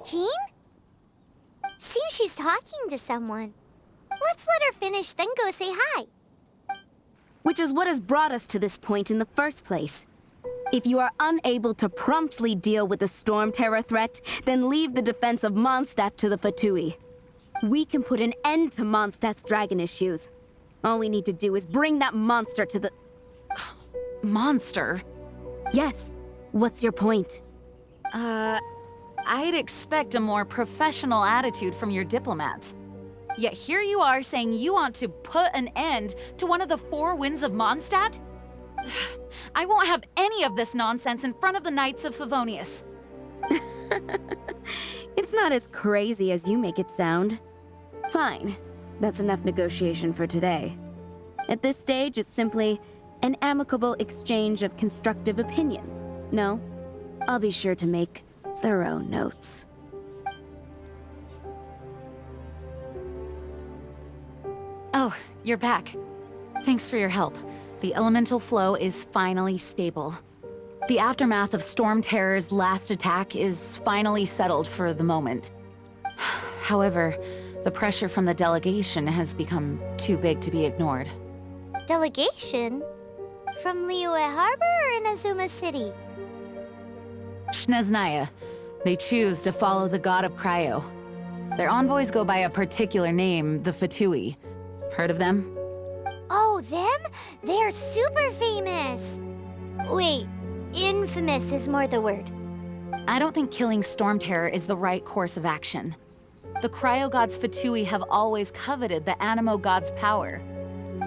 Jean? Seems she's talking to someone. Let's let her finish, then go say hi. Which is what has brought us to this point in the first place. If you are unable to promptly deal with the Storm Terror threat, then leave the defense of Mondstadt to the Fatui. We can put an end to Mondstadt's dragon issues. All we need to do is bring that monster to the... Monster? Yes. What's your point? I'd expect a more professional attitude from your diplomats. Yet here you are saying you want to put an end to one of the four winds of Mondstadt? I won't have any of this nonsense in front of the Knights of Favonius. It's not as crazy as you make it sound. Fine. That's enough negotiation for today. At this stage, it's simply an amicable exchange of constructive opinions. No? I'll be sure to make thorough notes. Oh, you're back. Thanks for your help. The elemental flow is finally stable. The aftermath of Storm Terror's last attack is finally settled for the moment. However, the pressure from the delegation has become too big to be ignored. Delegation? From Liyue Harbor or Inazuma City? Snezhnaya. They choose to follow the god of Cryo. Their envoys go by a particular name, the Fatui. Heard of them? Oh, them? They're super famous! Wait, infamous is more the word. I don't think killing Storm Terror is the right course of action. The Cryo God's Fatui have always coveted the Animo God's power.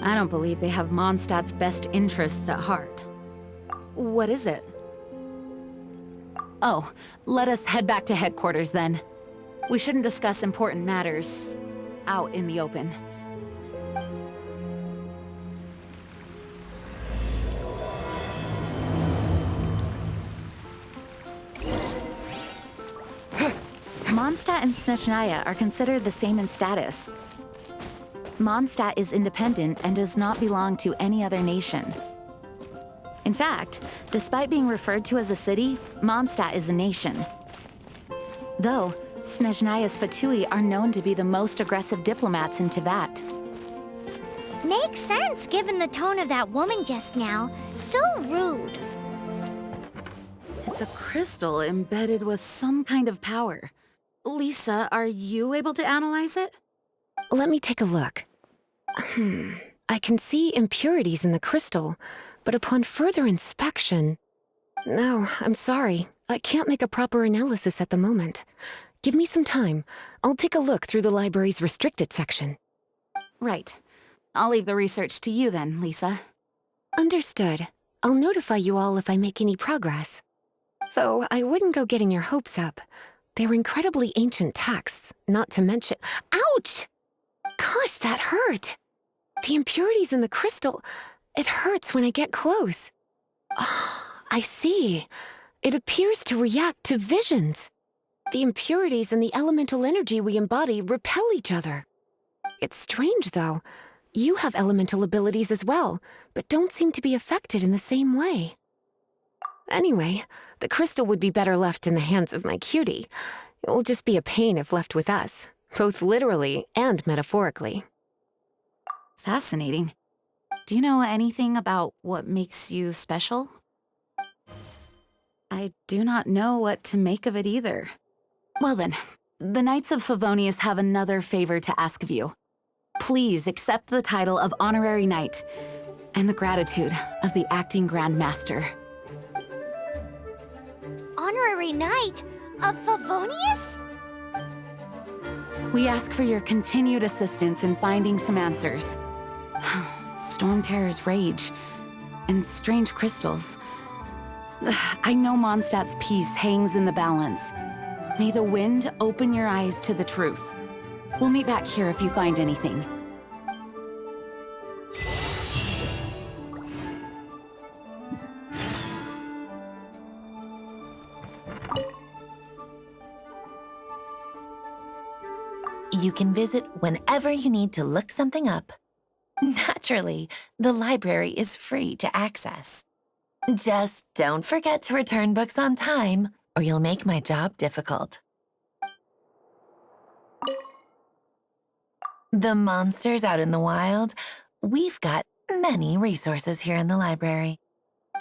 I don't believe they have Mondstadt's best interests at heart. What is it? Oh, let us head back to headquarters then. We shouldn't discuss important matters out in the open. Mondstadt and Snezhnaya are considered the same in status. Mondstadt is independent and does not belong to any other nation. In fact, despite being referred to as a city, Mondstadt is a nation. Though, Snezhnaya's Fatui are known to be the most aggressive diplomats in Teyvat. Makes sense given the tone of that woman just now. So rude. It's a crystal embedded with some kind of power. Lisa, are you able to analyze it? Let me take a look. I can see impurities in the crystal, but upon further inspection... No, I'm sorry. I can't make a proper analysis at the moment. Give me some time. I'll take a look through the library's restricted section. Right. I'll leave the research to you then, Lisa. Understood. I'll notify you all if I make any progress. Though I wouldn't go getting your hopes up. They're incredibly ancient texts, not to mention— Ouch! Gosh, that hurt! The impurities in the crystal— it hurts when I get close. I see. It appears to react to visions. The impurities and the elemental energy we embody repel each other. It's strange, though. You have elemental abilities as well, but don't seem to be affected in the same way. Anyway, the crystal would be better left in the hands of my cutie. It will just be a pain if left with us, both literally and metaphorically. Fascinating. Do you know anything about what makes you special? I do not know what to make of it either. Well then, the Knights of Favonius have another favor to ask of you. Please accept the title of Honorary Knight and the gratitude of the Acting Grand Master. Honorary Knight of Favonius? We ask for your continued assistance in finding some answers. Storm Terror's rage and strange crystals. I know Mondstadt's peace hangs in the balance. May the wind open your eyes to the truth. We'll meet back here if you find anything. You can visit whenever you need to look something up. Naturally, the library is free to access. Just don't forget to return books on time, or you'll make my job difficult. The monsters out in the wild, we've got many resources here in the library.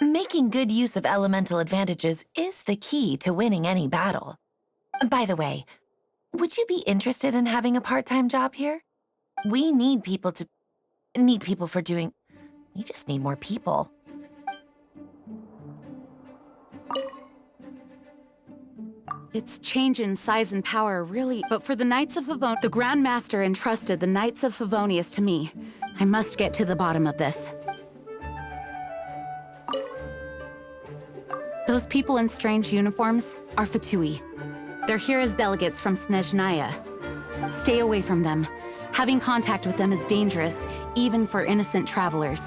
Making good use of elemental advantages is the key to winning any battle. By the way, would you be interested in having a part-time job here? We need people for doing... We just need more people. Its change in size and power really... But for the Knights of Favonius, the Grand Master entrusted the Knights of Favonius to me. I must get to the bottom of this. Those people in strange uniforms are Fatui. They're here as delegates from Snezhnaya. Stay away from them. Having contact with them is dangerous, even for innocent travelers.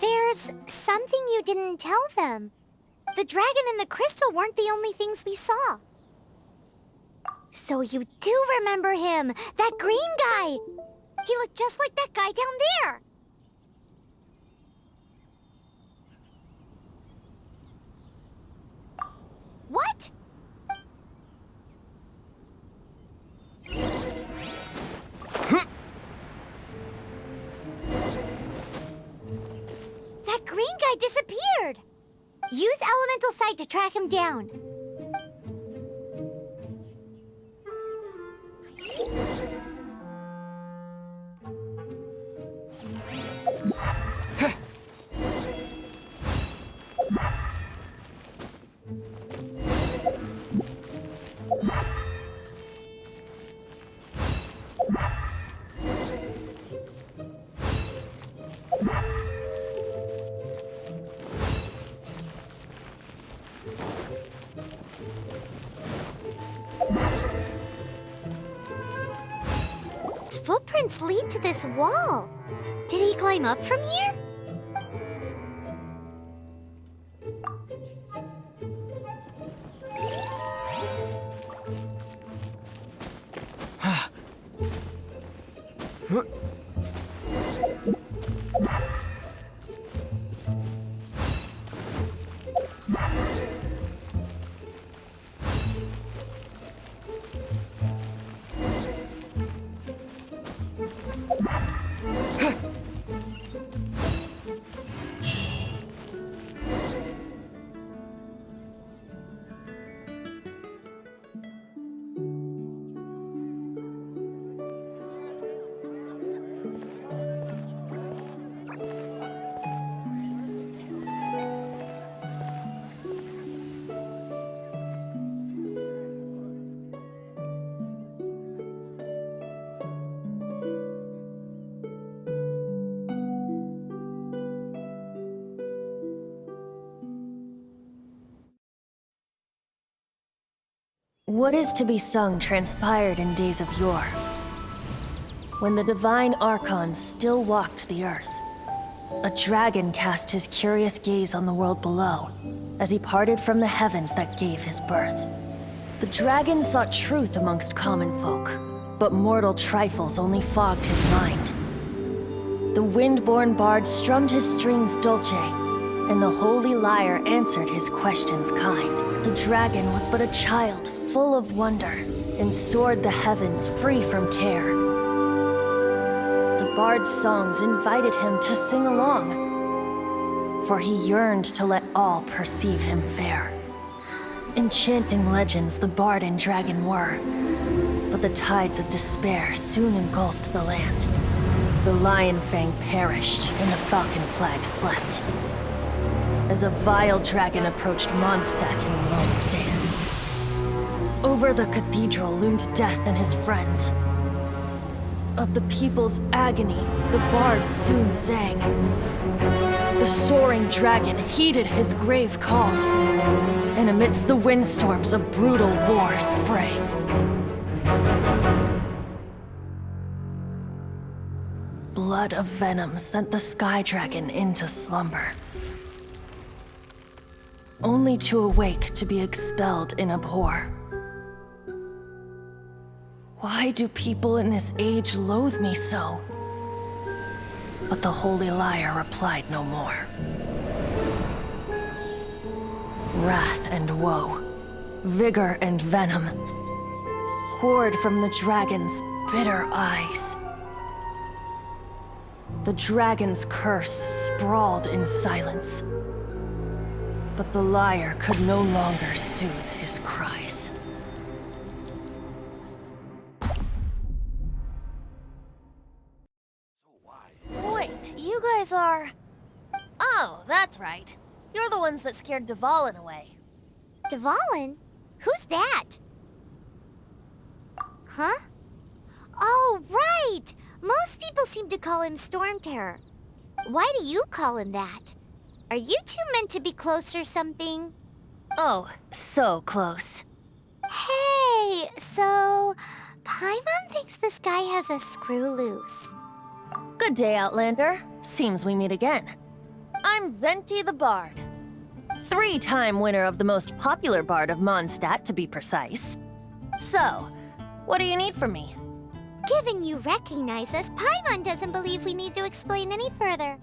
There's something you didn't tell them. The dragon and the crystal weren't the only things we saw. So you do remember him, that green guy. He looked just like that guy down there. What? That green guy disappeared. Use elemental sight to track him down. His footprints lead to this wall. Did he climb up from here? What is to be sung transpired in days of yore, when the divine archons still walked the earth. A dragon cast his curious gaze on the world below, as he parted from the heavens that gave his birth. The dragon sought truth amongst common folk, but mortal trifles only fogged his mind. The wind-born bard strummed his strings dulce, and the holy lyre answered his questions kind. The dragon was but a child, full of wonder, and soared the heavens free from care. The bard's songs invited him to sing along, for he yearned to let all perceive him fair. Enchanting legends the bard and dragon were, but the tides of despair soon engulfed the land. The lion fang perished, and the falcon flag slept, as a vile dragon approached Mondstadt in lone stand. Over the cathedral loomed death and his friends. Of the people's agony, the bards soon sang. The soaring dragon heeded his grave calls, and amidst the windstorms a brutal war sprang. Blood of venom sent the sky dragon into slumber, only to awake to be expelled in abhor. Why do people in this age loathe me so? But the holy Lyre replied no more. Wrath and woe, vigor and venom, poured from the dragon's bitter eyes. The dragon's curse sprawled in silence. But the Lyre could no longer soothe his cries. Wait, you guys are... Oh, that's right. You're the ones that scared Dvalin away. Dvalin? Who's that? Huh? Oh, right! Most people seem to call him Storm Terror. Why do you call him that? Are you two meant to be close or something? Oh, so close. Hey, so... Paimon thinks this guy has a screw loose. Good day, Outlander. Seems we meet again. I'm Venti the Bard. 3-time winner of the most popular bard of Mondstadt, to be precise. So, what do you need from me? Given you recognize us, Paimon doesn't believe we need to explain any further.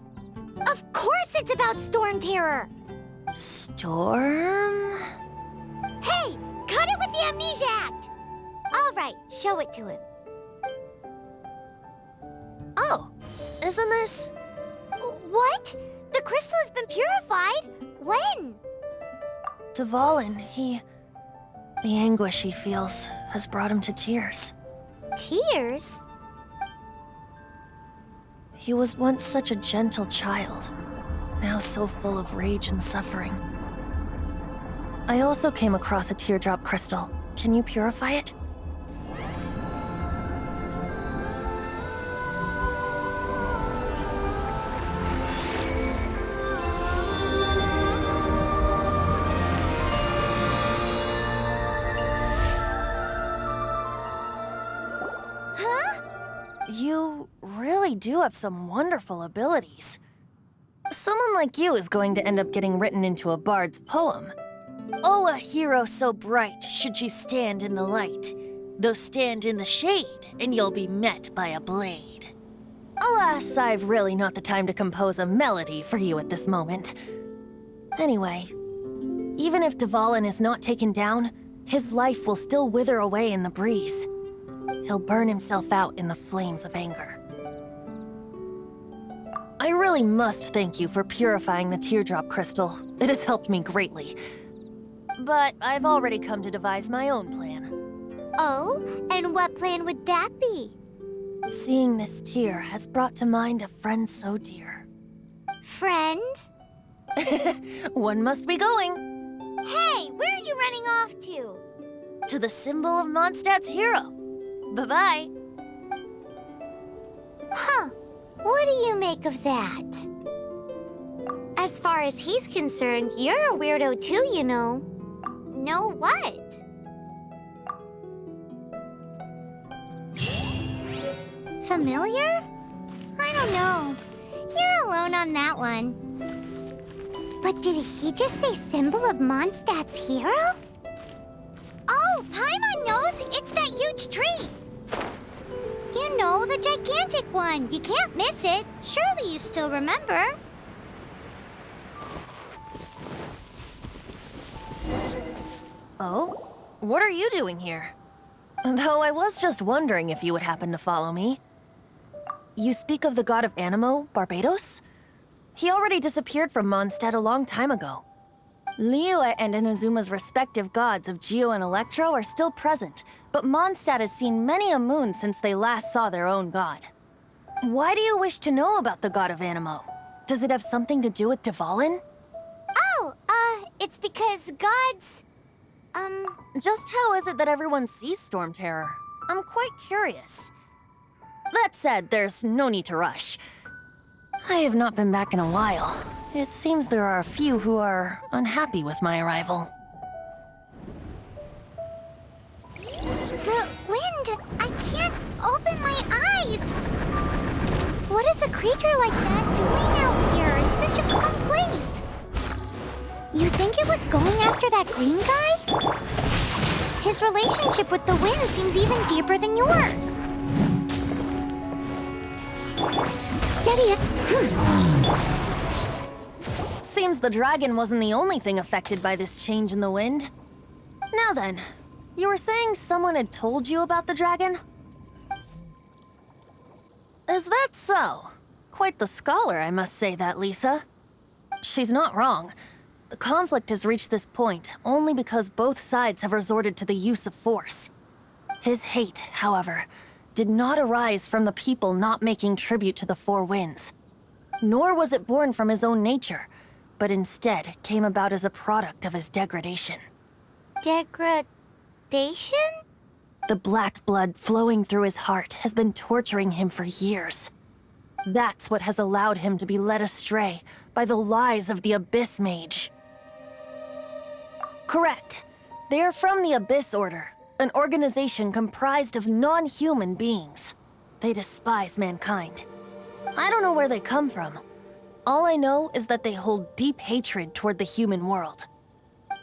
Of course it's about Storm Terror! Storm? Hey! Cut it with the Amnesia Act! Alright, show it to him. Oh, isn't this... What? The crystal has been purified? When? Dvalin, the anguish he feels has brought him to tears. Tears? He was once such a gentle child, now so full of rage and suffering. I also came across a teardrop crystal. Can you purify it? You really do have some wonderful abilities. Someone like you is going to end up getting written into a bard's poem. Oh, a hero so bright should she stand in the light, though stand in the shade, and you'll be met by a blade. Alas, I've really not the time to compose a melody for you at this moment. Anyway, even if Dvalin is not taken down, his life will still wither away in the breeze. He'll burn himself out in the flames of anger. I really must thank you for purifying the teardrop crystal. It has helped me greatly. But I've already come to devise my own plan. Oh, and what plan would that be? Seeing this tear has brought to mind a friend so dear. Friend? One must be going. Hey, where are you running off to? To the symbol of Mondstadt's hero. Bye-bye. Huh. What do you make of that? As far as he's concerned, you're a weirdo too, you know. Know what? Familiar? I don't know. You're alone on that one. But did he just say symbol of Mondstadt's hero? Oh, Paimon knows! It's that huge tree! You know, the gigantic one. You can't miss it. Surely you still remember. Oh? What are you doing here? Though I was just wondering if you would happen to follow me. You speak of the god of Animo, Barbados? He already disappeared from Mondstadt a long time ago. Lyre and Inazuma's respective gods of Geo and Electro are still present, but Mondstadt has seen many a moon since they last saw their own god. Why do you wish to know about the god of Animo? Does it have something to do with Dvalin? Oh, it's because gods... Just how is it that everyone sees Storm Terror? I'm quite curious. That said, there's no need to rush. I have not been back in a while. It seems there are a few who are unhappy with my arrival. The wind! I can't open my eyes! What is a creature like that doing out here in such a calm place? You think it was going after that green guy? His relationship with the wind seems even deeper than yours. Steady it. Seems the dragon wasn't the only thing affected by this change in the wind. Now then, you were saying someone had told you about the dragon? Is that so? Quite the scholar, I must say that, Lisa. She's not wrong. The conflict has reached this point only because both sides have resorted to the use of force. His hate, however, did not arise from the people not making tribute to the Four Winds. Nor was it born from his own nature, but instead came about as a product of his degradation. Degradation? The black blood flowing through his heart has been torturing him for years. That's what has allowed him to be led astray by the lies of the Abyss Mage. Correct. They are from the Abyss Order, an organization comprised of non-human beings. They despise mankind. I don't know where they come from. All I know is that they hold deep hatred toward the human world.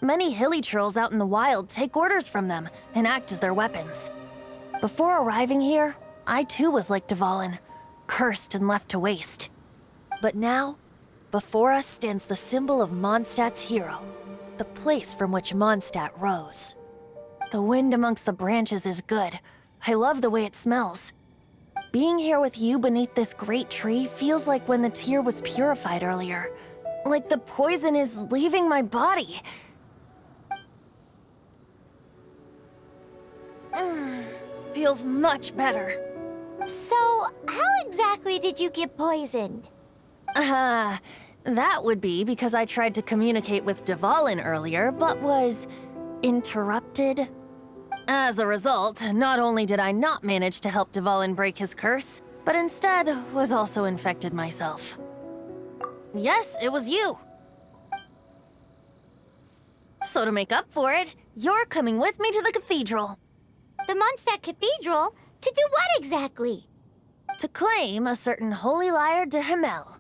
Many hilly trolls out in the wild take orders from them and act as their weapons. Before arriving here, I too was like Dvalin, cursed and left to waste. But now, before us stands the symbol of Mondstadt's hero, the place from which Mondstadt rose. The wind amongst the branches is good. I love the way it smells. Being here with you beneath this great tree feels like when the tear was purified earlier. Like the poison is leaving my body. Feels much better. So, how exactly did you get poisoned? That would be because I tried to communicate with Dvalin earlier, but was interrupted. As a result, not only did I not manage to help Dvalin break his curse, but instead was also infected myself. Yes, it was you. So to make up for it, you're coming with me to the cathedral. The Mondstadt Cathedral? To do what exactly? To claim a certain holy Lyre de Himmel.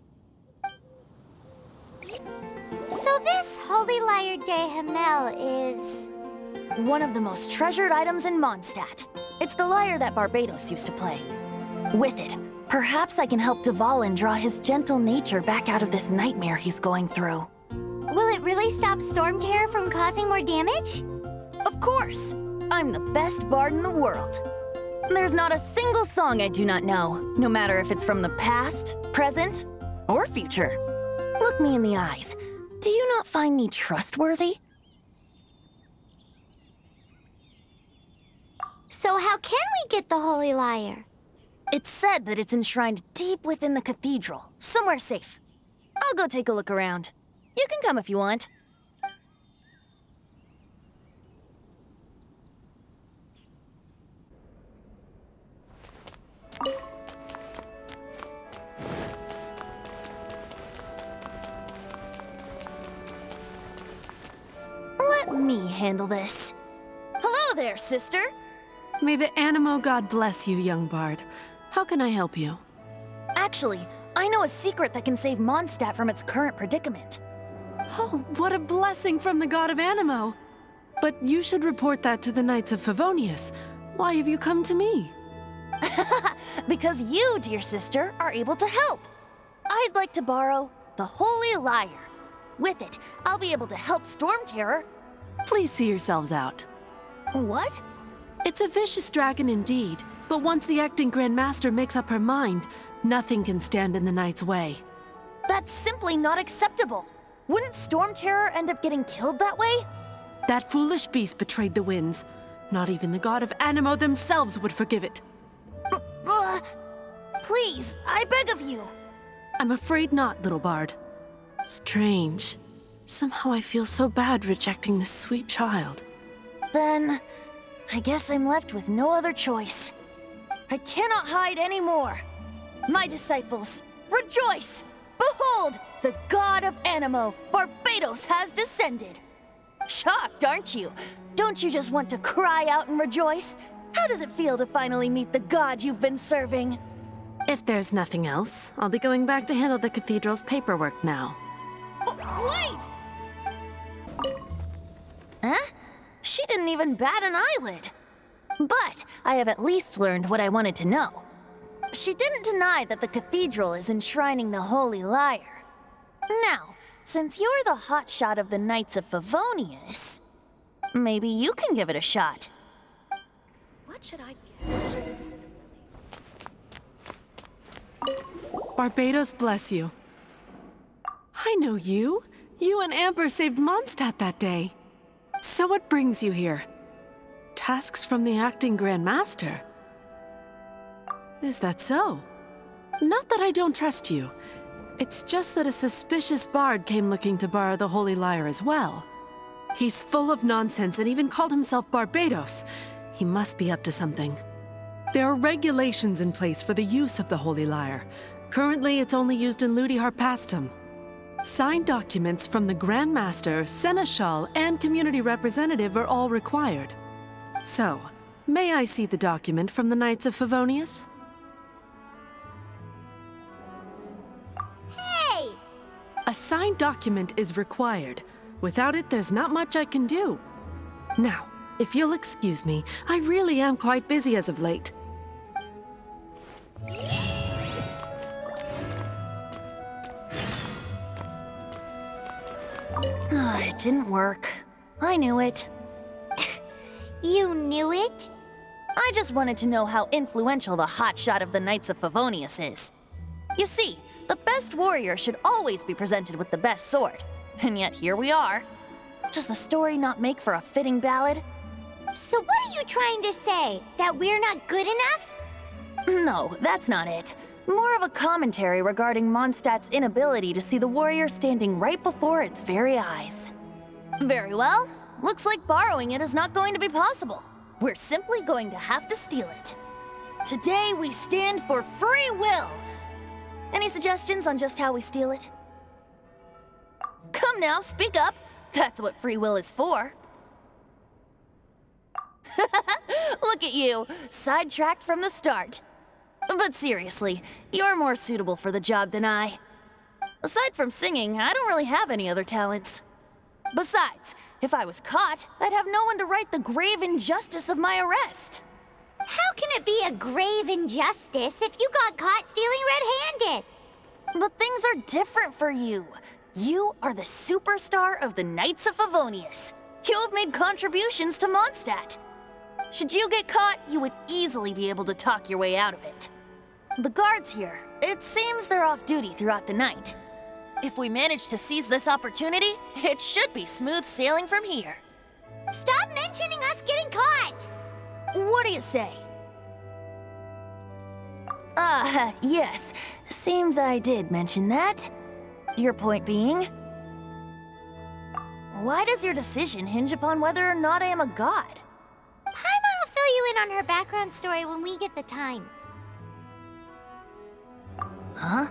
So this holy Lyre de Himmel is... one of the most treasured items in Mondstadt. It's the lyre that Barbados used to play. With it, perhaps I can help Dvalin draw his gentle nature back out of this nightmare he's going through. Will it really stop Storm Terror from causing more damage? Of course! I'm the best bard in the world. There's not a single song I do not know, no matter if it's from the past, present, or future. Look me in the eyes. Do you not find me trustworthy? So how can we get the holy lyre? It's said that it's enshrined deep within the cathedral, somewhere safe. I'll go take a look around. You can come if you want. Let me handle this. Hello there, sister! May the Animo God bless you, young bard. How can I help you? Actually, I know a secret that can save Mondstadt from its current predicament. Oh, what a blessing from the god of Animo! But you should report that to the Knights of Favonius. Why have you come to me? Because you, dear sister, are able to help. I'd like to borrow the Holy Lyre. With it, I'll be able to help Storm Terror. Please see yourselves out. What? It's a vicious dragon indeed, but once the acting Grand Master makes up her mind, nothing can stand in the Knight's way. That's simply not acceptable. Wouldn't Storm Terror end up getting killed that way? That foolish beast betrayed the winds. Not even the god of Animo themselves would forgive it. Please, I beg of you. I'm afraid not, little bard. Strange. Somehow I feel so bad rejecting this sweet child. Then, I guess I'm left with no other choice. I cannot hide anymore. My disciples, rejoice! Behold, the god of Animo, Barbados, has descended. Shocked, aren't you? Don't you just want to cry out and rejoice? How does it feel to finally meet the god you've been serving? If there's nothing else, I'll be going back to handle the cathedral's paperwork now. Wait! Huh? She didn't even bat an eyelid. But I have at least learned what I wanted to know. She didn't deny that the cathedral is enshrining the Holy Lyre. Now, since you're the hotshot of the Knights of Favonius, maybe you can give it a shot. What should I Barbados bless you. I know you. You and Amber saved Mondstadt that day. So what brings you here? Tasks from the acting Grand Master? Is that so? Not that I don't trust you. It's just that a suspicious bard came looking to borrow the Holy Lyre as well. He's full of nonsense and even called himself Barbados. He must be up to something. There are regulations in place for the use of the Holy Lyre. Currently, it's only used in Ludi Harpastum. Signed documents from the Grand Master, Seneschal, and community representative are all required. So, may I see the document from the Knights of Favonius? Hey! A signed document is required. Without it, there's not much I can do. Now, if you'll excuse me, I really am quite busy as of late. It didn't work. I knew it. You knew it? I just wanted to know how influential the hotshot of the Knights of Favonius is. You see, the best warrior should always be presented with the best sword. And yet here we are. Does the story not make for a fitting ballad? So what are you trying to say? That we're not good enough? No, that's not it. More of a commentary regarding Mondstadt's inability to see the warrior standing right before its very eyes. Very well. Looks like borrowing it is not going to be possible. We're simply going to have to steal it. Today we stand for free will. Any suggestions on just how we steal it? Come now, speak up. That's what free will is for. Look at you, sidetracked from the start. But seriously, you're more suitable for the job than I. Aside from singing, I don't really have any other talents. Besides, if I was caught, I'd have no one to right the grave injustice of my arrest. How can it be a grave injustice if you got caught stealing red-handed? But things are different for you. You are the superstar of the Knights of Favonius. You have made contributions to Mondstadt. Should you get caught, you would easily be able to talk your way out of it. The guards here, it seems they're off duty throughout the night. If we manage to seize this opportunity, it should be smooth sailing from here. Stop mentioning us getting caught! What do you say? Yes. Seems I did mention that. Your point being? Why does your decision hinge upon whether or not I am a god? Paimon will fill you in on her background story when we get the time. Huh?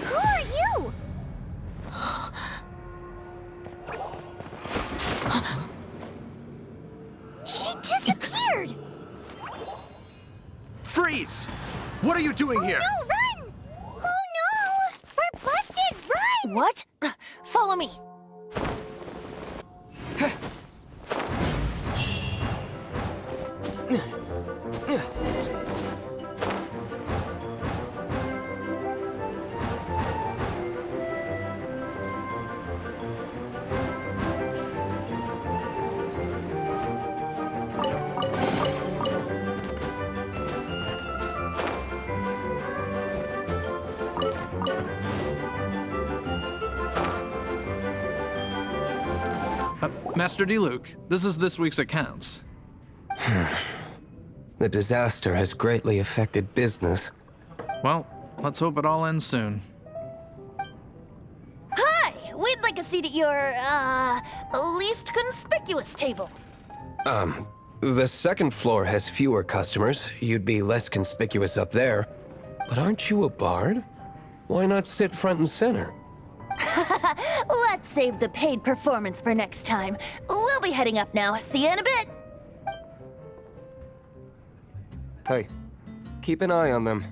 Who are you? She disappeared! Freeze! What are you doing here? No, run! Oh no! We're busted! Run! What? Follow me. Master D-Luke, this is this week's accounts. The disaster has greatly affected business. Well, let's hope it all ends soon. Hi! We'd like a seat at your, least conspicuous table. The second floor has fewer customers. You'd be less conspicuous up there. But aren't you a bard? Why not sit front and center? Let's save the paid performance for next time. We'll be heading up now. See you in a bit. Hey, keep an eye on them.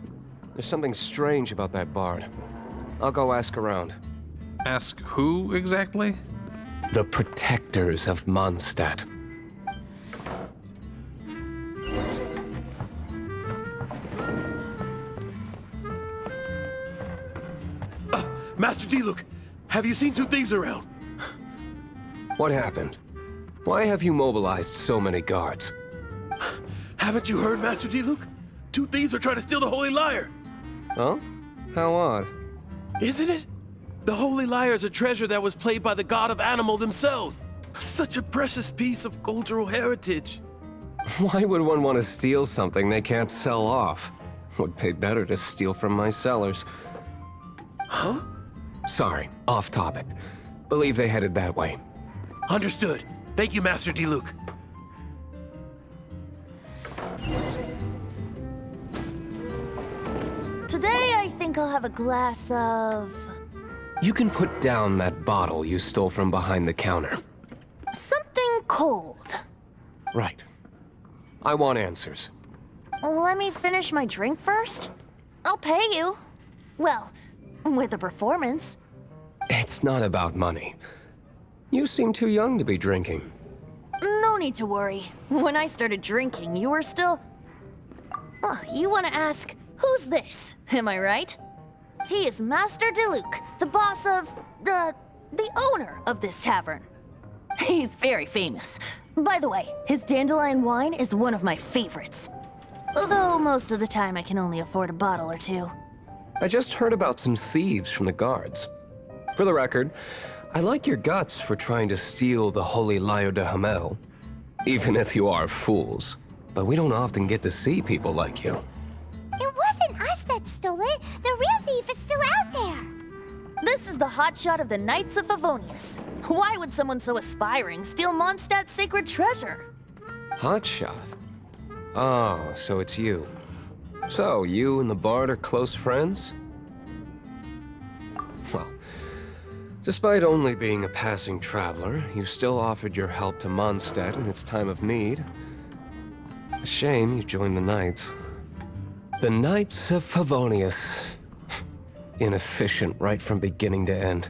There's something strange about that bard. I'll go ask around. Ask who exactly? The protectors of Mondstadt. Master D-Luke, have you seen two thieves around? What happened? Why have you mobilized so many guards? Haven't you heard, Master D-Luke? Two thieves are trying to steal the Holy Lyre. Huh? How odd. Isn't it? The Holy Lyre is a treasure that was played by the god of animal themselves. Such a precious piece of cultural heritage. Why would one want to steal something they can't sell off? Would pay better to steal from my sellers. Huh? Sorry, off topic. Believe they headed that way. Understood. Thank you, Master D-Luke. Today, I think I'll have a glass of... You can put down that bottle you stole from behind the counter. something cold. Right. I want answers. Let me finish my drink first. I'll pay you. Well, with a performance. It's not about money. You seem too young to be drinking. No need to worry. When I started drinking, you were still... Oh, you want to ask, who's this? Am I right? He is Master D-Luke, the boss of... the owner of this tavern. He's very famous. By the way, his dandelion wine is one of my favorites. Although most of the time I can only afford a bottle or two. I just heard about some thieves from the guards. For the record, I like your guts for trying to steal the holy Lyre de Himmel. Even if you are fools. But we don't often get to see people like you. It wasn't us that stole it. The real thief is still out there. This is the hotshot of the Knights of Favonius. Why would someone so aspiring steal Mondstadt's sacred treasure? Hotshot? Oh, so it's you. So, you and the bard are close friends? Well, despite only being a passing traveler, you still offered your help to Mondstadt in its time of need. A shame you joined the Knights. The Knights of Favonius. Inefficient right from beginning to end.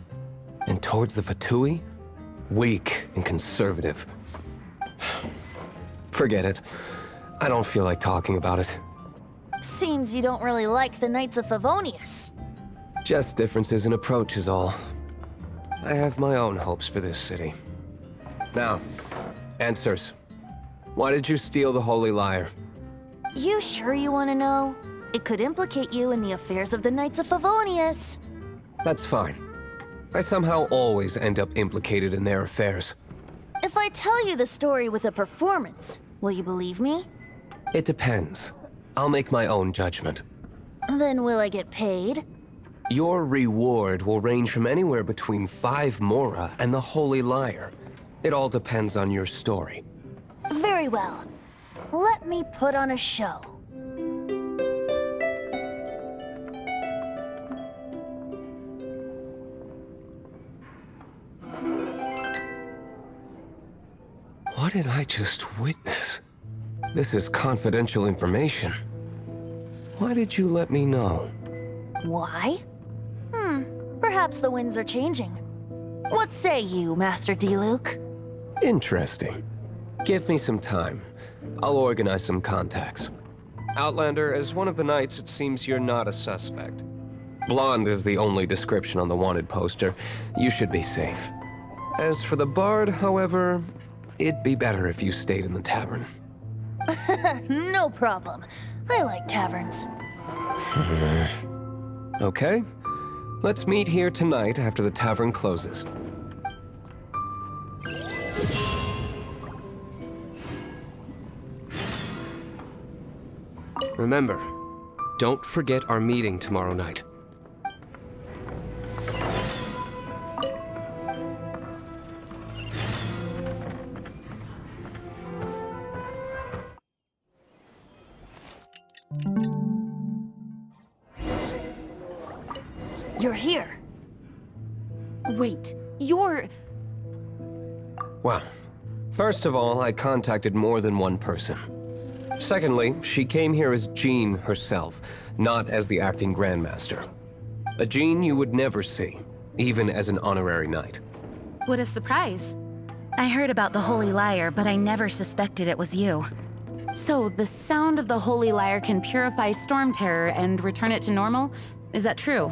And towards the Fatui, weak and conservative. Forget it. I don't feel like talking about it. Seems you don't really like the Knights of Favonius. Just differences in approach is all. I have my own hopes for this city. Now, answers. Why did you steal the Holy Lyre? You sure you want to know? It could implicate you in the affairs of the Knights of Favonius. That's fine. I somehow always end up implicated in their affairs. If I tell you the story with a performance, will you believe me? It depends. I'll make my own judgment. Then will I get paid? Your reward will range from anywhere between 5 Mora and the Holy Lyre. It all depends on your story. Very well. Let me put on a show. What did I just witness? This is confidential information. Why did you let me know? Why? Perhaps the winds are changing. What say you, Master D-Luke? Interesting. Give me some time. I'll organize some contacts. Outlander, as one of the knights, it seems you're not a suspect. Blonde is the only description on the wanted poster. You should be safe. As for the bard, however, it'd be better if you stayed in the tavern. No problem. I like taverns. Okay. Let's meet here tonight after the tavern closes. Remember, don't forget our meeting tomorrow night. You're here. Wait, you're... Well, first of all, I contacted more than one person. Secondly, she came here as Jean herself, not as the acting Grandmaster. A Jean you would never see, even as an honorary knight. What a surprise. I heard about the Holy Lyre, but I never suspected it was you. So, the sound of the Holy Lyre can purify Storm Terror and return it to normal? Is that true?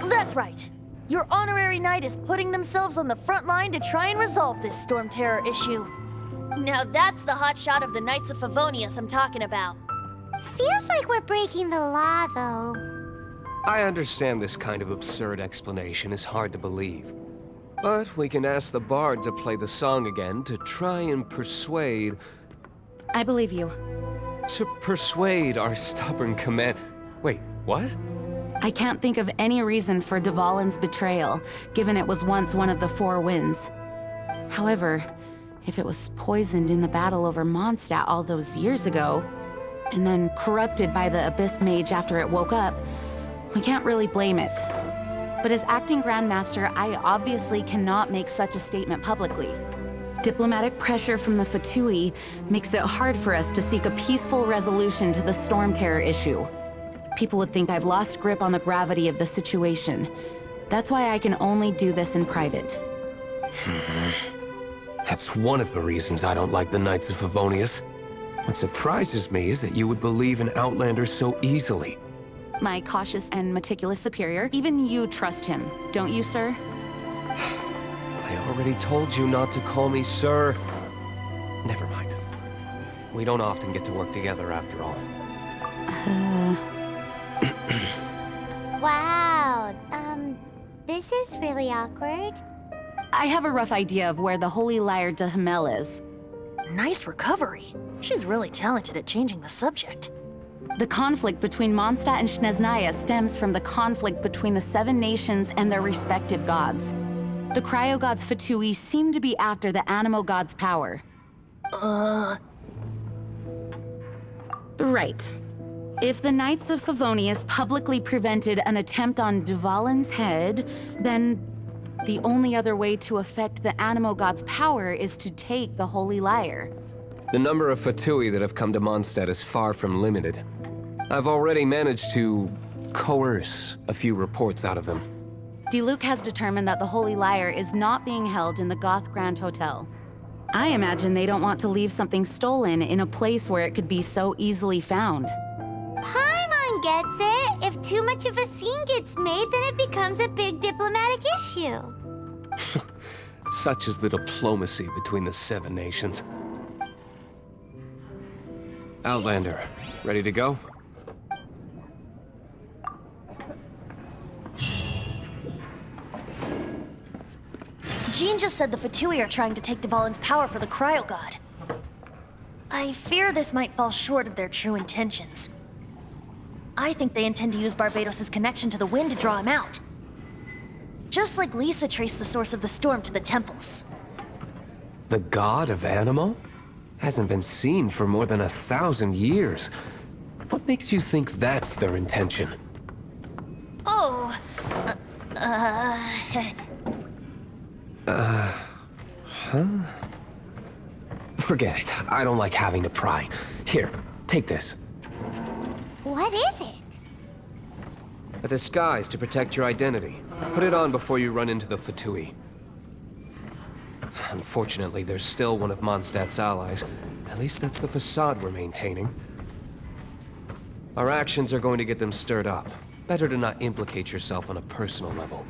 That's right. Your honorary knight is putting themselves on the front line to try and resolve this Storm Terror issue. Now that's the hotshot of the Knights of Favonius I'm talking about. Feels like we're breaking the law, though. I understand this kind of absurd explanation is hard to believe. But we can ask the bard to play the song again to try and persuade... I believe you. To persuade our stubborn command... Wait, what? I can't think of any reason for Dvalin's betrayal, given it was once one of the Four Winds. However, if it was poisoned in the battle over Mondstadt all those years ago, and then corrupted by the Abyss Mage after it woke up, we can't really blame it. But as acting Grandmaster, I obviously cannot make such a statement publicly. Diplomatic pressure from the Fatui makes it hard for us to seek a peaceful resolution to the Storm Terror issue. People would think I've lost grip on the gravity of the situation. That's why I can only do this in private. That's one of the reasons I don't like the Knights of Favonius. What surprises me is that you would believe in Outlander so easily. My cautious and meticulous superior, even you trust him, don't you, sir? I already told you not to call me sir. Never mind. We don't often get to work together after all. Wow, this is really awkward. I have a rough idea of where the Holy Lyre de Himmel is. Nice recovery. She's really talented at changing the subject. The conflict between Mondstadt and Snezhnaya stems from the conflict between the Seven Nations and their respective gods. The cryo-gods Fatui seem to be after the Animo god's power. Right. If the Knights of Favonius publicly prevented an attempt on Dvalin's head, then the only other way to affect the Animo god's power is to take the Holy Lyre. The number of Fatui that have come to Mondstadt is far from limited. I've already managed to coerce a few reports out of them. Diluc has determined that the Holy Lyre is not being held in the Goth Grand Hotel. I imagine they don't want to leave something stolen in a place where it could be so easily found. Paimon gets it. If too much of a scene gets made, then it becomes a big diplomatic issue. Such is the diplomacy between the 7 nations. Outlander, ready to go? Jean just said the Fatui are trying to take Dvalin's power for the Cryo God. I fear this might fall short of their true intentions. I think they intend to use Barbados' connection to the wind to draw him out. Just like Lisa traced the source of the storm to the temples. The god of Animal? Hasn't been seen for more than 1,000 years. What makes you think that's their intention? Oh, Forget it. I don't like having to pry. Here, take this. What is it? A disguise to protect your identity. Put it on before you run into the Fatui. Unfortunately, there's still one of Mondstadt's allies. At least that's the facade we're maintaining. Our actions are going to get them stirred up. Better to not implicate yourself on a personal level.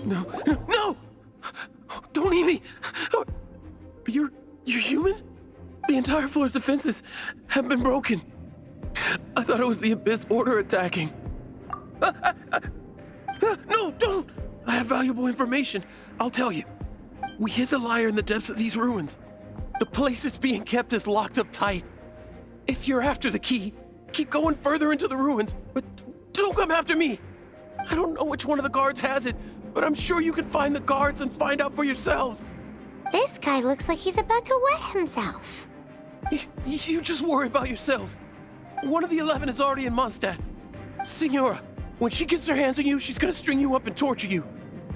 No! Don't eat me! You're human? The entire floor's defenses have been broken. I thought it was the Abyss Order attacking. No, don't! I have valuable information. I'll tell you. We hid the Lyre in the depths of these ruins. The place it's being kept is locked up tight. If you're after the key, keep going further into the ruins, but don't come after me. I don't know which one of the guards has it, but I'm sure you can find the guards and find out for yourselves. This guy looks like he's about to wet himself. You just worry about yourselves. One of the 11 is already in Mondstadt. Signora, when she gets her hands on you, she's gonna string you up and torture you.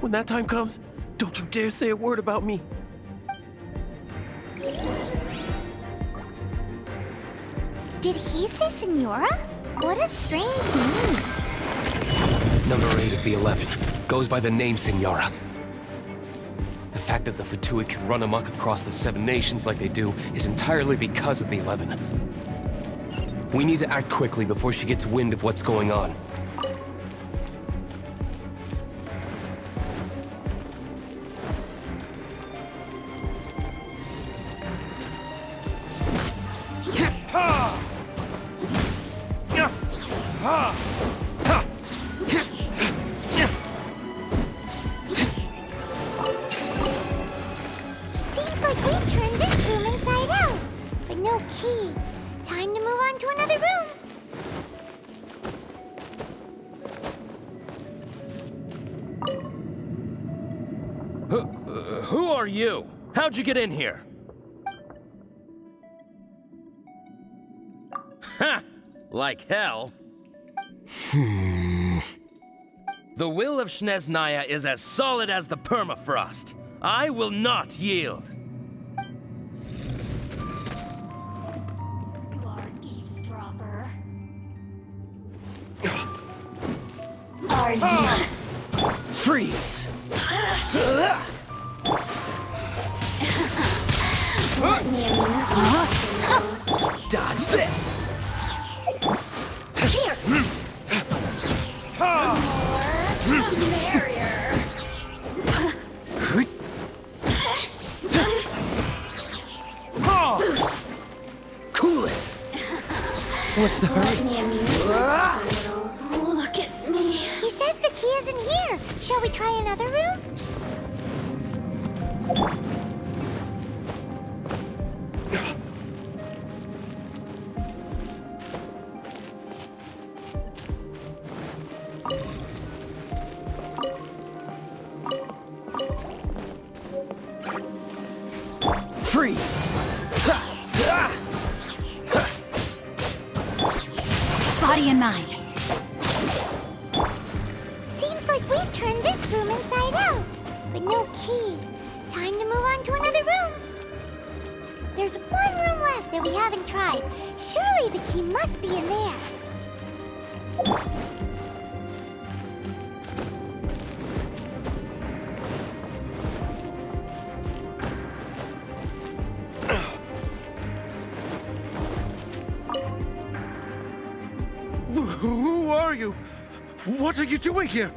When that time comes, don't you dare say a word about me. Did he say Signora? What a strange name. Number 8 of the 11 goes by the name Signora. The fact that the Fatui can run amok across the 7 nations like they do is entirely because of the 11. We need to act quickly before she gets wind of what's going on. Seems like we turned this room inside out, but no key. Time to move on to another room. Who are you? How'd you get in here? Ha! Like hell. The will of Snezhnaya is as solid as the permafrost. I will not yield. You are an eavesdropper. Are you? Freeze! Let me amuse you. Dodge this! Here! The more, the merrier. Cool it! What's the Let hurry? me amuse myself a little. Look at me. He says the key isn't here. Shall we try another room? Freeze! Body and mind. Seems like we've turned this room inside out, but no key. Time to move on to another room. There's one room left that we haven't tried. Surely the key must be in there. Who are you? What are you doing here?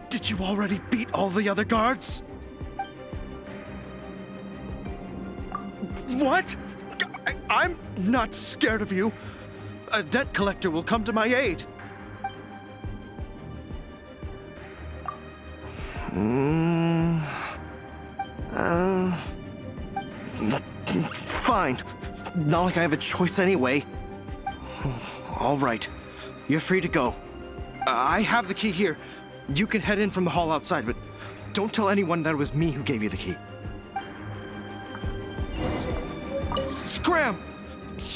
Did you already beat all the other guards? What? I'm not scared of you. A debt collector will come to my aid. Fine. Not like I have a choice anyway. All right. You're free to go. I have the key here. You can head in from the hall outside, but don't tell anyone that it was me who gave you the key. Scram!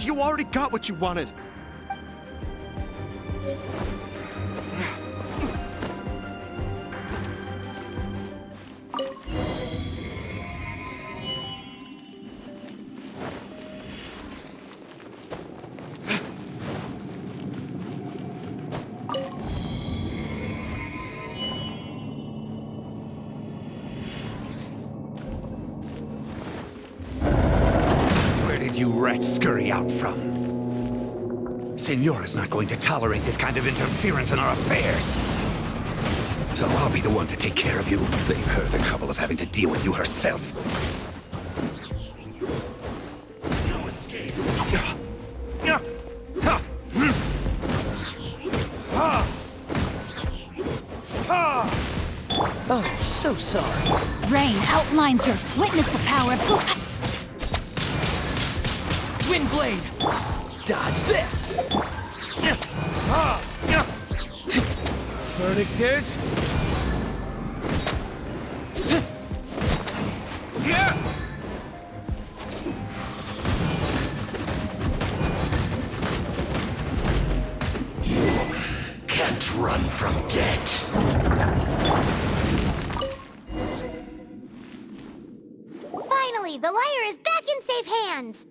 You already got what you wanted. You rats scurry out from? Senora's not going to tolerate this kind of interference in our affairs. So I'll be the one to take care of you. Save her the trouble of having to deal with you herself. No escape. Oh, so sorry. Rain outlines her. Witness the power of... Windblade! Dodge this! Verdict is... Can't run from debt. Finally, the Lyre is back in safe hands.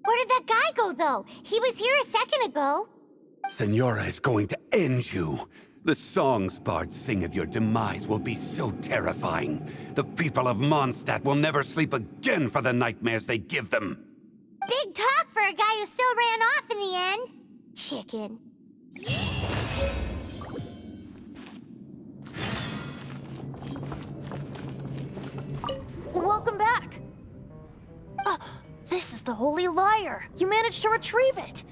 Where did that guy go, though? He was here a second ago. Senora is going to end you. The songs bards sing of your demise will be so terrifying. The people of Mondstadt will never sleep again for the nightmares they give them. Big talk for a guy who still ran off in the end. Chicken. Welcome back. This is the Holy Lyre. You managed to retrieve it.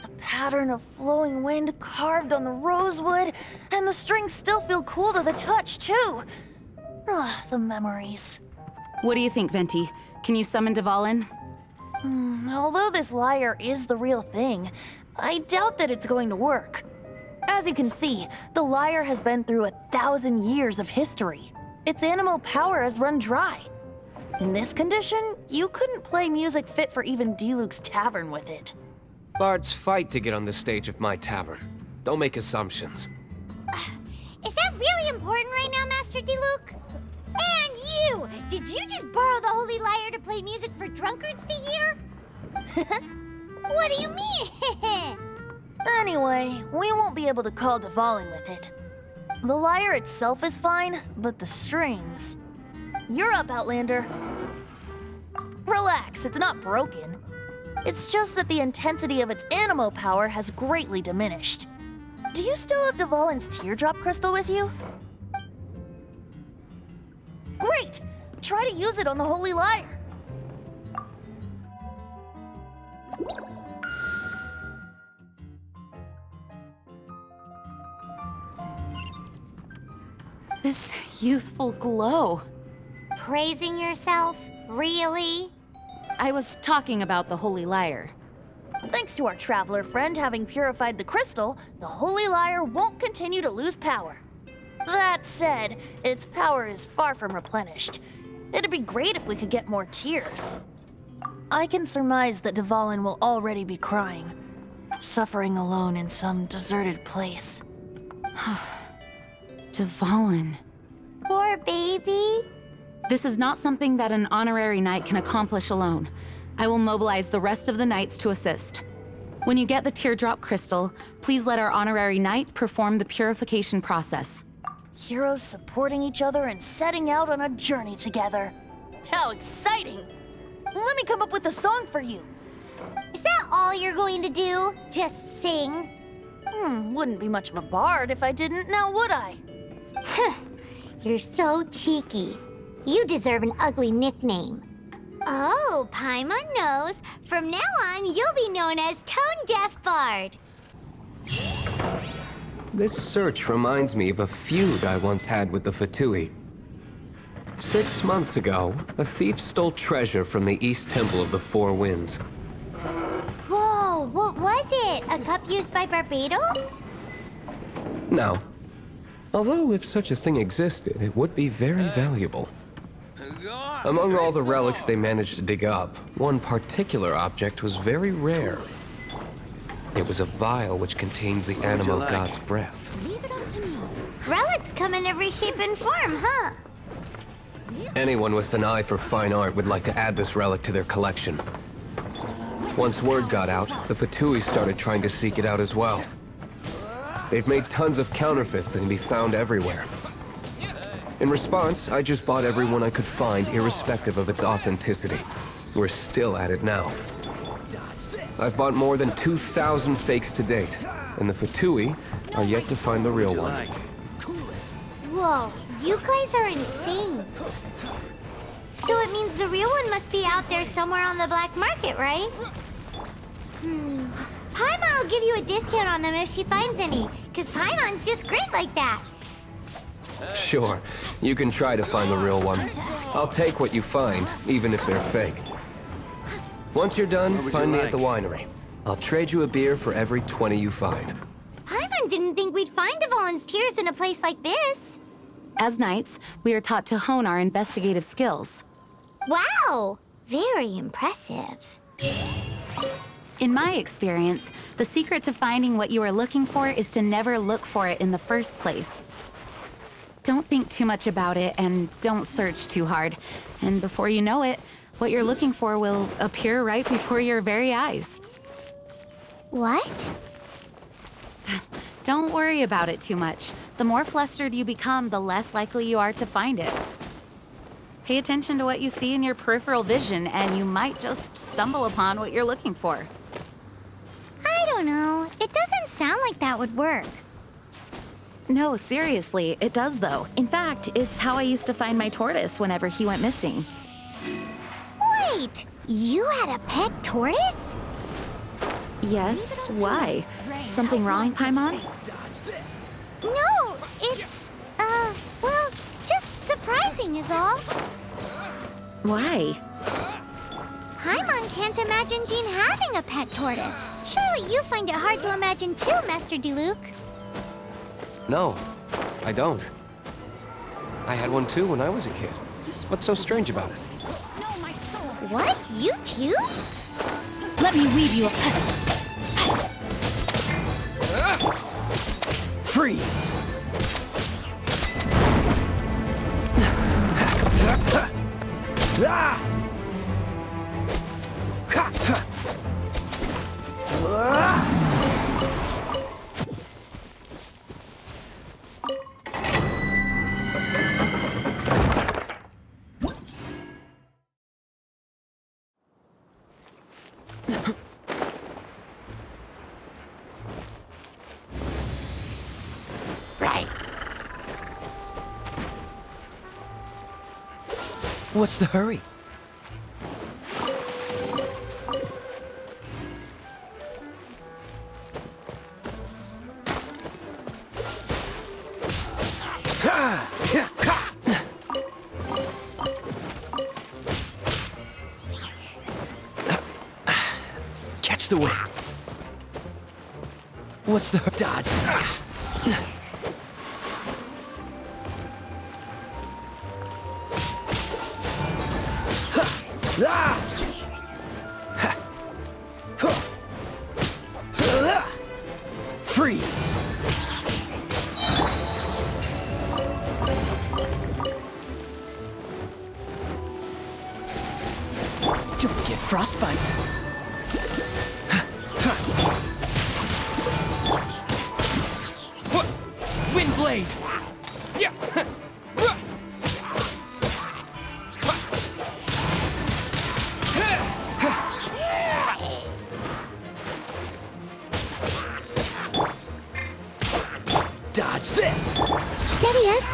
The pattern of flowing wind carved on the rosewood, and the strings still feel cool to the touch, too. The memories. What do you think, Venti? Can you summon Dvalin? Although this lyre is the real thing, I doubt that it's going to work. As you can see, the lyre has been through 1,000 years of history. Its animal power has run dry. In this condition, you couldn't play music fit for even Diluc's tavern with it. Bards fight to get on the stage of my tavern. Don't make assumptions. Is that really important right now, Master Diluc? And you! Did you just borrow the Holy Lyre to play music for drunkards to hear? What do you mean? Anyway, we won't be able to call Dvalin with it. The lyre itself is fine, but the strings... You're up, Outlander. Relax, it's not broken. It's just that the intensity of its animo power has greatly diminished. Do you still have Dvalin's teardrop crystal with you? Great! Try to use it on the Holy Lyre. This youthful glow. Praising yourself? Really? I was talking about the Holy Lyre. Thanks to our traveler friend having purified the crystal, the Holy Lyre won't continue to lose power. That said, its power is far from replenished. It'd be great if we could get more tears. I can surmise that Dvalin will already be crying, suffering alone in some deserted place. Dvalin. Poor baby. This is not something that an honorary knight can accomplish alone. I will mobilize the rest of the knights to assist. When you get the teardrop crystal, please let our honorary knight perform the purification process. Heroes supporting each other and setting out on a journey together. How exciting! Let me come up with a song for you. Is that all you're going to do? Just sing? Wouldn't be much of a bard if I didn't, now would I? You're so cheeky. You deserve an ugly nickname. Oh, Paimon knows. From now on, you'll be known as Tone Deaf Bard. This search reminds me of a feud I once had with the Fatui. 6 months ago, a thief stole treasure from the East Temple of the Four Winds. Whoa, what was it? A cup used by Barbados? No. Although if such a thing existed, it would be very valuable. Among all the relics they managed to dig up, one particular object was very rare. It was a vial which contained the animal god's breath. Leave it up to me. Relics come in every shape and form, huh? Anyone with an eye for fine art would like to add this relic to their collection. Once word got out, the Fatui started trying to seek it out as well. They've made tons of counterfeits that can be found everywhere. In response, I just bought every one I could find, irrespective of its authenticity. We're still at it now. I've bought more than 2,000 fakes to date, and the Fatui are yet to find the real one. Whoa, you guys are insane. So it means the real one must be out there somewhere on the black market, right? Paimon will give you a discount on them if she finds any, because Paimon's just great like that. Sure, you can try to find the real one. I'll take what you find, even if they're fake. Once you're done, find me at the winery. I'll trade you a beer for every 20 you find. Paimon didn't think we'd find Dvalin's tears in a place like this. As knights, we are taught to hone our investigative skills. Wow, very impressive. In my experience, the secret to finding what you are looking for is to never look for it in the first place. Don't think too much about it and don't search too hard. And before you know it, what you're looking for will appear right before your very eyes. What? Don't worry about it too much. The more flustered you become, the less likely you are to find it. Pay attention to what you see in your peripheral vision, and you might just stumble upon what you're looking for. I don't know. It doesn't sound like that would work. No, seriously, it does though. In fact, it's how I used to find my tortoise whenever he went missing. Wait, you had a pet tortoise? Yes, why? Something wrong, Paimon? No, it's, well, just surprising is all. Why? Paimon can't imagine Jean having a pet tortoise. Surely you find it hard to imagine too, Master Diluc. No, I don't. I had one too when I was a kid. What's so strange about it? What? You too? Let me weave you a Freeze! Right. What's the hurry? What's the dodge? Freeze! Don't get frostbite. Wind blade! Dodge this! Steady as...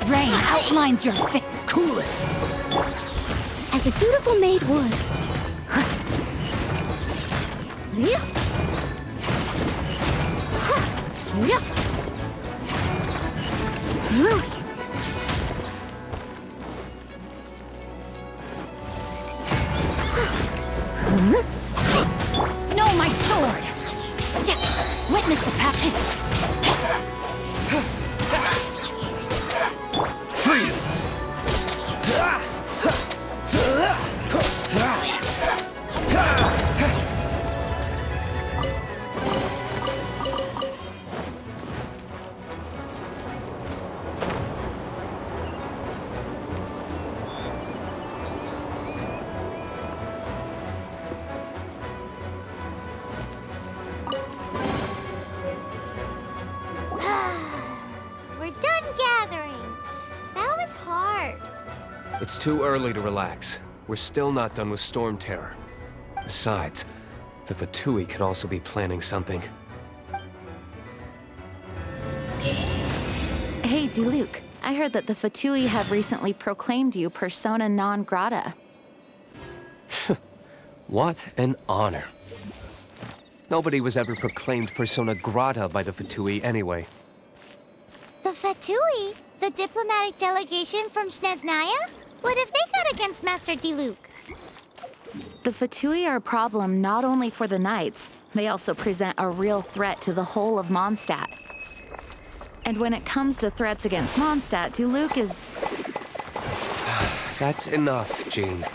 Rain outlines your face. Cool it! As a dutiful maid would. No, my sword! Witness the passion. Freeze! We're done gathering. That was hard. It's too early to relax. We're still not done with Storm Terror. Besides, the Fatui could also be planning something. Hey, Diluc. I heard that the Fatui have recently proclaimed you persona non grata. What an honor. Nobody was ever proclaimed persona grata by the Fatui anyway. The Fatui? The diplomatic delegation from Snezhnaya? What have they got against Master Diluc? The Fatui are a problem not only for the Knights, they also present a real threat to the whole of Mondstadt. And when it comes to threats against Mondstadt, Diluc is... That's enough, Jean.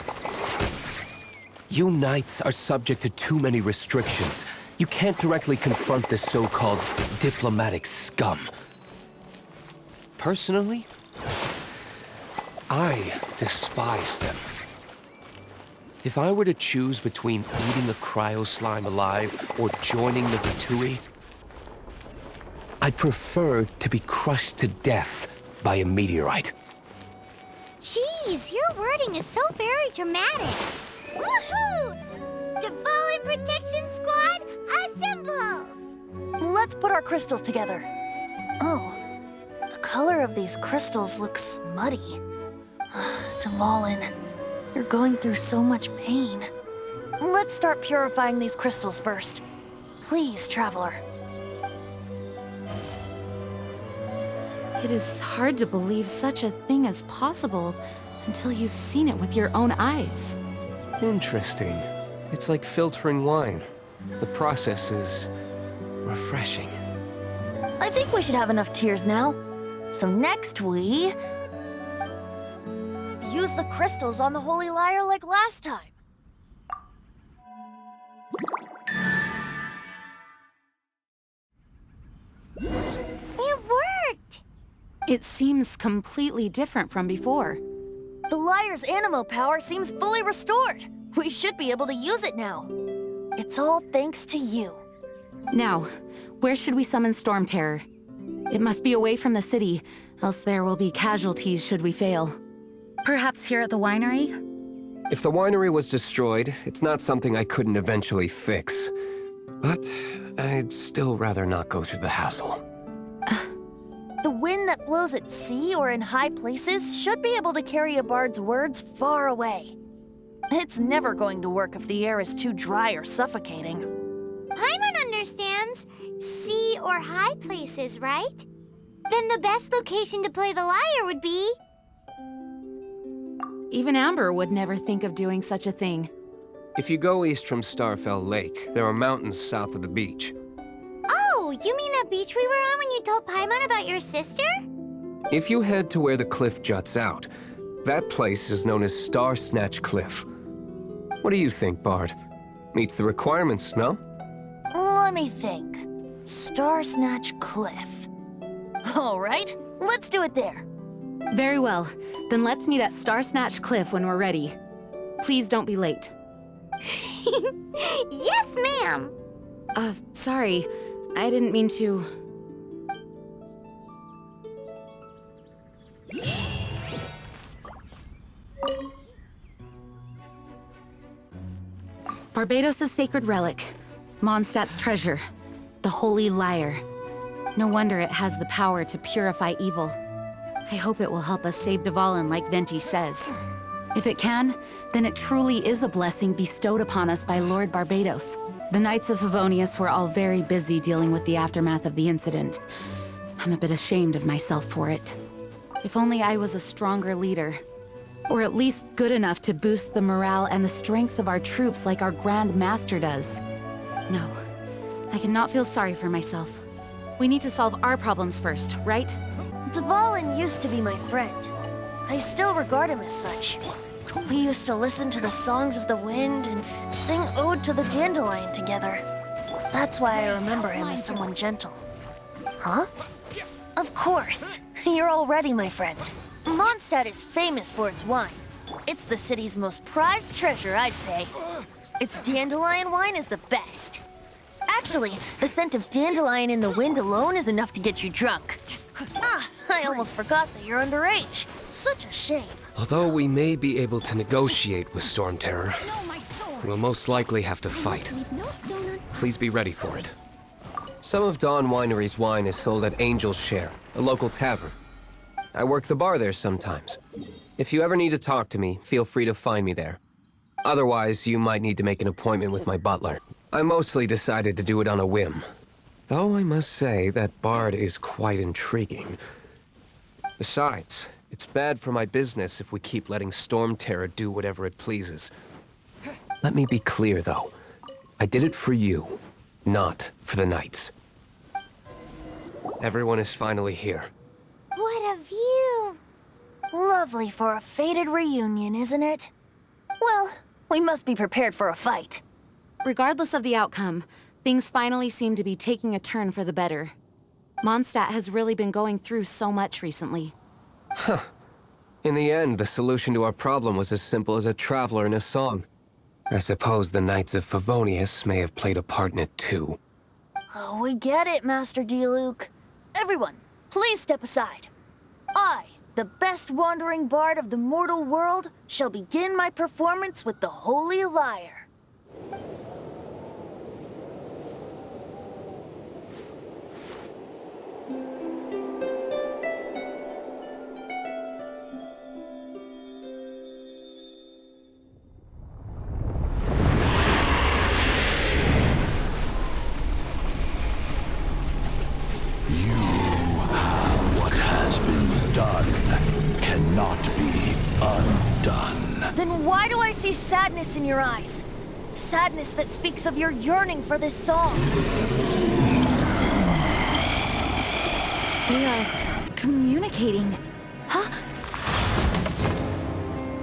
You Knights are subject to too many restrictions. You can't directly confront this so-called diplomatic scum. Personally, I despise them. If I were to choose between eating a cryo slime alive or joining the Fatui, I'd prefer to be crushed to death by a meteorite. Jeez, your wording is so very dramatic. Woohoo! Devolin Protection Squad, assemble! Let's put our crystals together. Oh, the color of these crystals looks muddy. Devolin, you're going through so much pain. Let's start purifying these crystals first. Please, Traveler. It is hard to believe such a thing is possible until you've seen it with your own eyes. Interesting. It's like filtering wine. The process is refreshing. I think we should have enough tears now. So next we... use the crystals on the Holy Lyre like last time. It worked! It seems completely different from before. The Lyre's animo power seems fully restored. We should be able to use it now. It's all thanks to you. Now, where should we summon Storm Terror? It must be away from the city, else there will be casualties should we fail. Perhaps here at the winery? If the winery was destroyed, it's not something I couldn't eventually fix. But I'd still rather not go through the hassle. The wind that blows at sea or in high places should be able to carry a bard's words far away. It's never going to work if the air is too dry or suffocating. Paimon understands sea or high places, right? Then the best location to play the lyre would be... Even Amber would never think of doing such a thing. If you go east from Starfell Lake, there are mountains south of the beach. Oh, you mean that beach we were on when you told Paimon about your sister? If you head to where the cliff juts out, that place is known as Star Snatch Cliff. What do you think, Bard? Meets the requirements, no? Let me think. Star Snatch Cliff. All right, let's do it there. Very well. Then let's meet at Star Snatch Cliff when we're ready. Please don't be late. Yes, ma'am! Sorry. I didn't mean to... Barbados' sacred relic. Mondstadt's treasure. The Holy Lyre. No wonder it has the power to purify evil. I hope it will help us save Dvalin like Venti says. If it can, then it truly is a blessing bestowed upon us by Lord Barbados. The Knights of Favonius were all very busy dealing with the aftermath of the incident. I'm a bit ashamed of myself for it. If only I was a stronger leader. Or at least good enough to boost the morale and the strength of our troops like our Grand Master does. No, I cannot feel sorry for myself. We need to solve our problems first, right? Dvalin used to be my friend. I still regard him as such. We used to listen to the songs of the wind and sing Ode to the Dandelion together. That's why I remember him as someone gentle. Huh? Of course. You're already my friend. Mondstadt is famous for its wine. It's the city's most prized treasure, I'd say. Its dandelion wine is the best. Actually, the scent of dandelion in the wind alone is enough to get you drunk. I almost forgot that you're underage. Such a shame. Although we may be able to negotiate with Storm Terror, we'll most likely have to fight. Please be ready for it. Some of Dawn Winery's wine is sold at Angel's Share, a local tavern. I work the bar there sometimes. If you ever need to talk to me, feel free to find me there. Otherwise, you might need to make an appointment with my butler. I mostly decided to do it on a whim. Though I must say that Bard is quite intriguing. Besides, it's bad for my business if we keep letting Storm Terror do whatever it pleases. Let me be clear, though. I did it for you, not for the Knights. Everyone is finally here. What a view! Lovely for a fated reunion, isn't it? Well, we must be prepared for a fight. Regardless of the outcome, things finally seem to be taking a turn for the better. Mondstadt has really been going through so much recently. Huh. In the end, the solution to our problem was as simple as a traveler in a song. I suppose the Knights of Favonius may have played a part in it too. Oh, we get it, Master D-Luke. Everyone, please step aside. I, the best wandering bard of the mortal world, shall begin my performance with the Holy Lyre. You have what has has been done cannot be undone. Then why do I see sadness in your eyes? Sadness that speaks of your yearning for this song. We are communicating. Huh?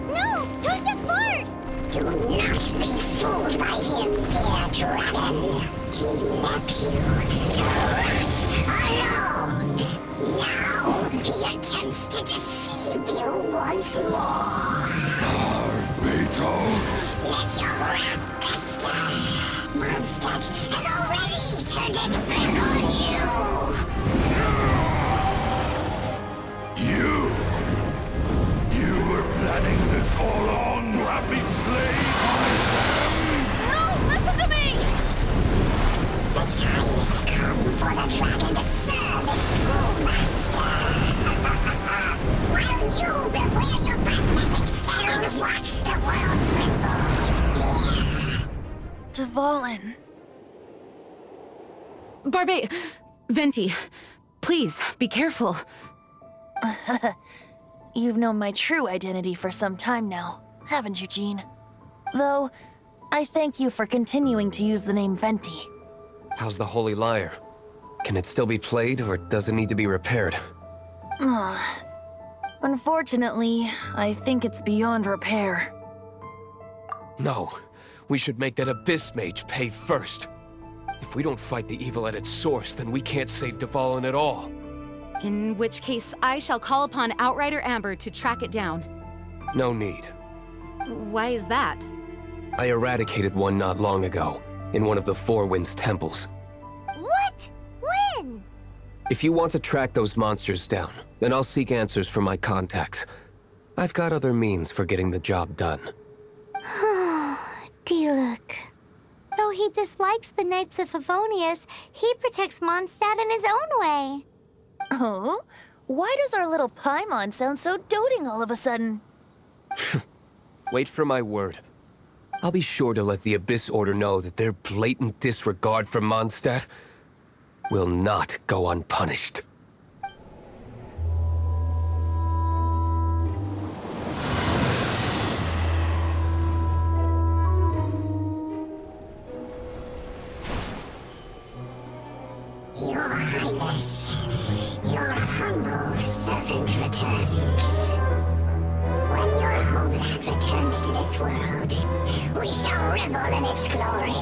No! Don't get bored! Do not be fooled by him, dear dragon. He left you to rot alone. Now he attempts to deceive you once more. Beatles! Let your wrath fester. Mondstadt has already turned its back on you. You were planning this all along to have me slain by them! No! Listen to me! The time has come for the dragon to serve its true master. While you beware your magnetic shadows, watch the world tremble with fear. Dvalin. Venti, please, be careful. You've known my true identity for some time now, haven't you, Jean? Though, I thank you for continuing to use the name Venti. How's the Holy Lyre? Can it still be played, or does it need to be repaired? Unfortunately, I think it's beyond repair. No. We should make that Abyss Mage pay first. If we don't fight the evil at its source, then we can't save Dvalin at all. In which case, I shall call upon Outrider Amber to track it down. No need. Why is that? I eradicated one not long ago, in one of the Four Winds temples. What? When? If you want to track those monsters down, then I'll seek answers from my contacts. I've got other means for getting the job done. Diluc. Though he dislikes the Knights of Favonius, he protects Mondstadt in his own way. Oh? Why does our little Paimon sound so doting all of a sudden? Wait for my word. I'll be sure to let the Abyss Order know that their blatant disregard for Mondstadt will not go unpunished. Your Highness, your humble servant returns. When your homeland returns to this world, we shall revel in its glory.